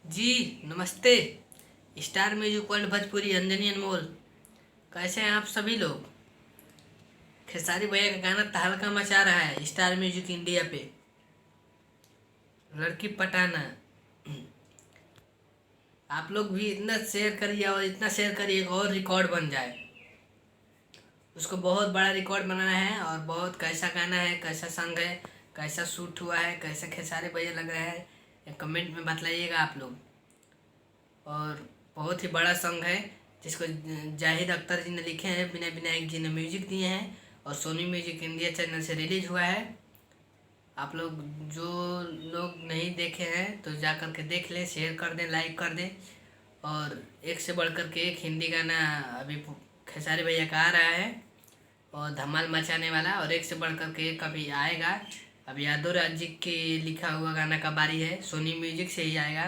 जी नमस्ते। Star music world Bhojpuri Anjani Anmol, कैसे हैं आप सभी लोग। खेसारी भैया का गाना तहलका मचा रहा है स्टार म्यूजिक इंडिया पे। लड़की पटाना। आप लोग भी इतना शेयर करिए और इतना शेयर करिए और रिकॉर्ड बन जाए। उसको बहुत बड़ा रिकॉर्ड बनाना है और बहुत कैसा गाना है, कैसा सॉन्ग है, कैसा शूट हुआ है, कैसा खेसारी भैया लग रहा है, ये कमेंट में बतलाइएगा आप लोग। और बहुत ही बड़ा सॉन्ग है जिसको जाहिद अख्तर जी ने लिखे हैं, विनय विनायक जी ने म्यूजिक दिए हैं और सोनी म्यूजिक इंडिया चैनल से रिलीज हुआ है। आप लोग जो लोग नहीं देखे हैं तो जा कर के देख लें, शेयर कर दें, लाइक कर दें। और एक से बढ़ कर के एक हिंदी गाना अभी खेसारी भैया का आ रहा है और धमाल मचाने वाला, और एक से बढ़ कर के एक अभी आएगा। अब यादव राज जी के लिखा हुआ गाना का बारी है, सोनी म्यूजिक से ही आएगा।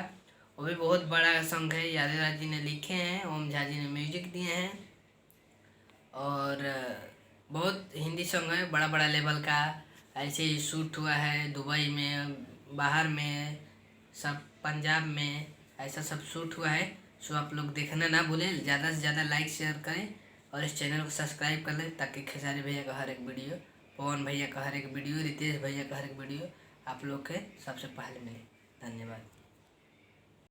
वो भी बहुत बड़ा सॉन्ग है, यादव राज जी ने लिखे हैं, ओम झा जी ने म्यूजिक दिए हैं। और बहुत हिंदी सॉन्ग है बड़ा बड़ा लेवल का। ऐसे ही शूट हुआ है दुबई में, बाहर में, सब पंजाब में, ऐसा सब शूट हुआ है। सो आप लोग देखना ना भूलें, ज़्यादा से ज़्यादा लाइक शेयर करें और इस चैनल को सब्सक्राइब कर लें ताकि खेसारी भैया का हर एक वीडियो, पवन भैया का हर एक वीडियो, रितेश भैया का हर एक वीडियो आप लोग के सबसे पहले मिले। धन्यवाद।